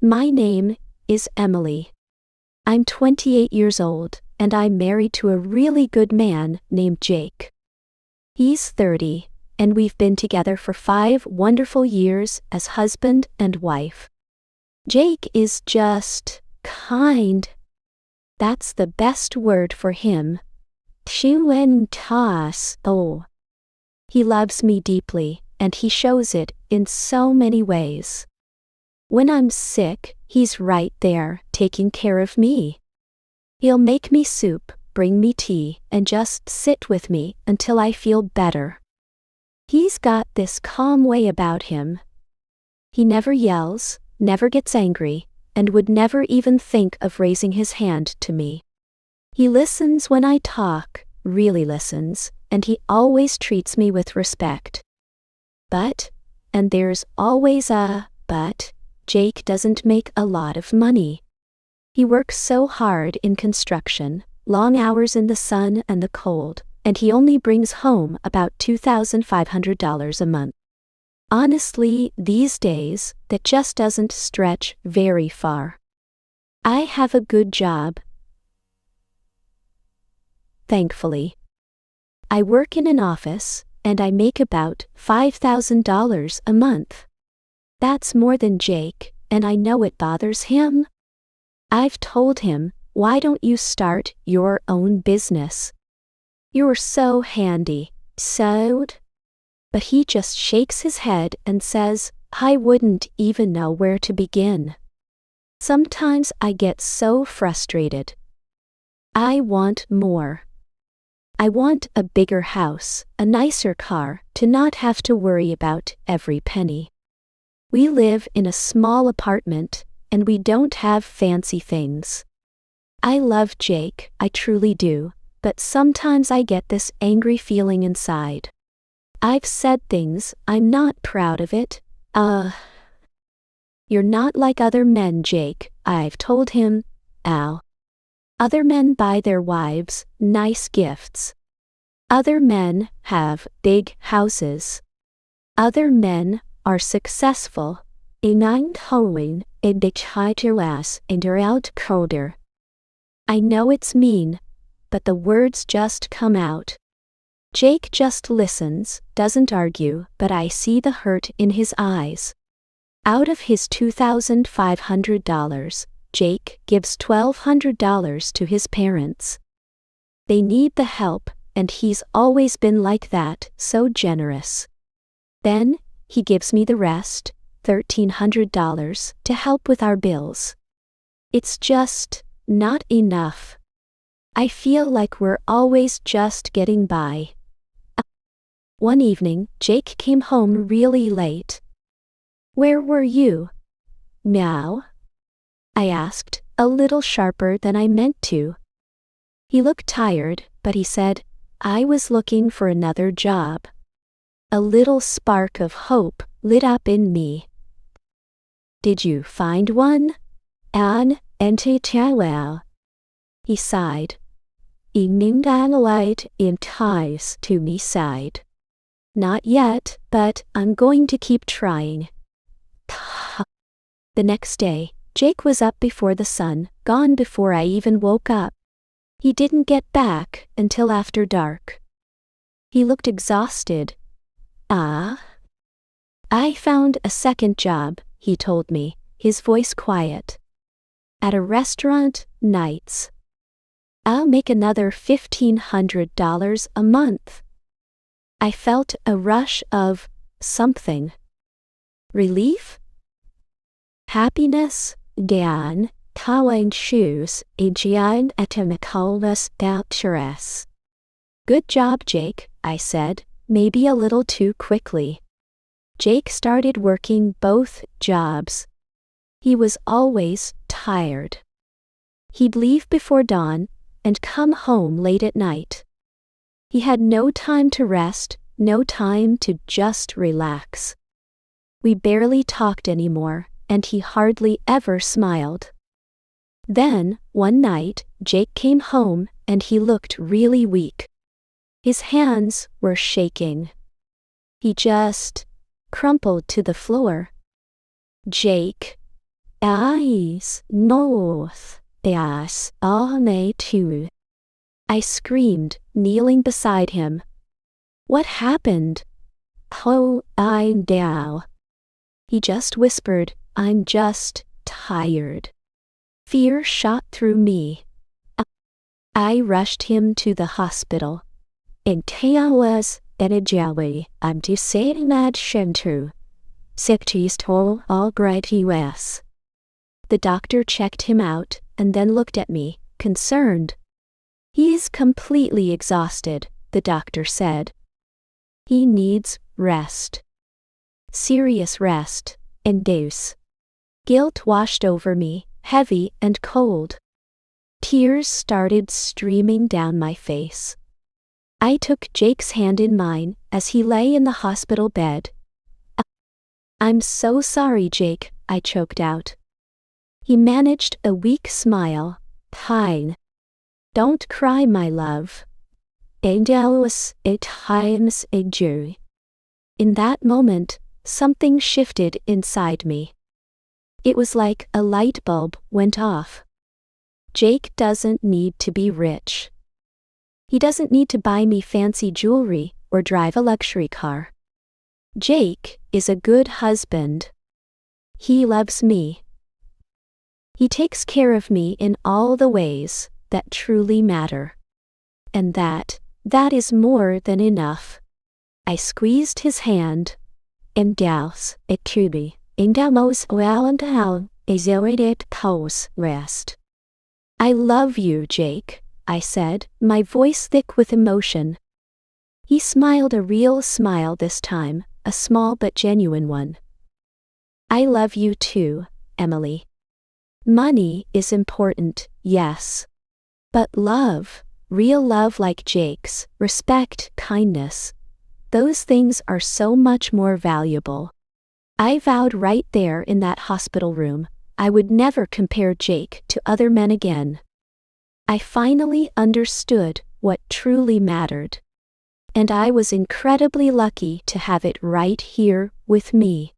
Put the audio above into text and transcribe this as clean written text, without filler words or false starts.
My name is Emily. I'm 28 years old, and I'm married to a really good man named Jake. He's 30, and we've been together for 5 wonderful years as husband and wife. Jake is just kind. That's the best word for him. He loves me deeply, and he shows it in so many ways. When I'm sick, he's right there, taking care of me. He'll make me soup, bring me tea, and just sit with me until I feel better. He's got this calm way about him. He never yells, never gets angry, and would never even think of raising his hand to me. He listens when I talk, really listens, and he always treats me with respect. But, and there's always a but, Jake doesn't make a lot of money. He works so hard in construction, long hours in the sun and the cold, and he only brings home about $2,500 a month. Honestly, these days, that just doesn't stretch very far. I have a good job, thankfully. I work in an office, and I make about $5,000 a month. That's more than Jake, and I know it bothers him. I've told him, why don't you start your own business? You're so handy, but he just shakes his head and says, I wouldn't even know where to begin. Sometimes I get so frustrated. I want more. I want a bigger house, a nicer car, to not have to worry about every penny. We live in a small apartment, and we don't have fancy things. I love Jake, I truly do, but sometimes I get this angry feeling inside. I've said things, I'm not proud of it. You're not like other men, Jake, I've told him. Other men buy their wives nice gifts. Other men have big houses. Other men are successful. I know it's mean, but the words just come out. Jake just listens, doesn't argue, but I see the hurt in his eyes. Out of his $2,500, Jake gives $1,200 to his parents. They need the help, and he's always been like that, so generous. Then, he gives me the rest, $1,300, to help with our bills. It's just not enough. I feel like we're always just getting by. One evening, Jake came home really late. Where were you? Meow? I asked, a little sharper than I meant to. He looked tired, but he said, I was looking for another job. A little spark of hope lit up in me. Did you find one? He sighed. Ties to me sighed. Not yet, but I'm going to keep trying. The next day, Jake was up before the sun, gone before I even woke up. He didn't get back until after dark. He looked exhausted. I found a second job, he told me, his voice quiet. At a restaurant, nights. I'll make another $1,500 a month. I felt a rush of something. Relief? Happiness? Dan, tawang shoes, agian etimicolus doubtures. Good job, Jake, I said, maybe a little too quickly. Jake started working both jobs. He was always tired. He'd leave before dawn and come home late at night. He had no time to rest, no time to just relax. We barely talked anymore, and he hardly ever smiled. Then, one night, Jake came home and he looked really weak. His hands were shaking. He just crumpled to the floor. Jake, eyes north, as on a two. I screamed, kneeling beside him. What happened? Oh, I'm down. He just whispered, I'm just tired. Fear shot through me. I rushed him to the hospital. And was at a jelly, I'm to say that shentu. Sixties toll all bright US. The doctor checked him out and then looked at me, concerned. He's completely exhausted, the doctor said. He needs rest. Serious rest, and dose. Guilt washed over me, heavy and cold. Tears started streaming down my face. I took Jake's hand in mine as he lay in the hospital bed. I'm so sorry, Jake, I choked out. He managed a weak smile. Pine. Don't cry, my love. Angelus at times a jury. In that moment, something shifted inside me. It was like a light bulb went off. Jake doesn't need to be rich. He doesn't need to buy me fancy jewelry or drive a luxury car. Jake is a good husband. He loves me. He takes care of me in all the ways that truly matter. And that is more than enough. I squeezed his hand. Endals, et tubi, indamos well and down, exhilarated pulse rest. I love you, Jake, I said, my voice thick with emotion. He smiled a real smile this time, a small but genuine one. I love you too, Emily. Money is important, yes. But love, real love like Jake's, respect, kindness, those things are so much more valuable. I vowed right there in that hospital room, I would never compare Jake to other men again. I finally understood what truly mattered. And I was incredibly lucky to have it right here with me.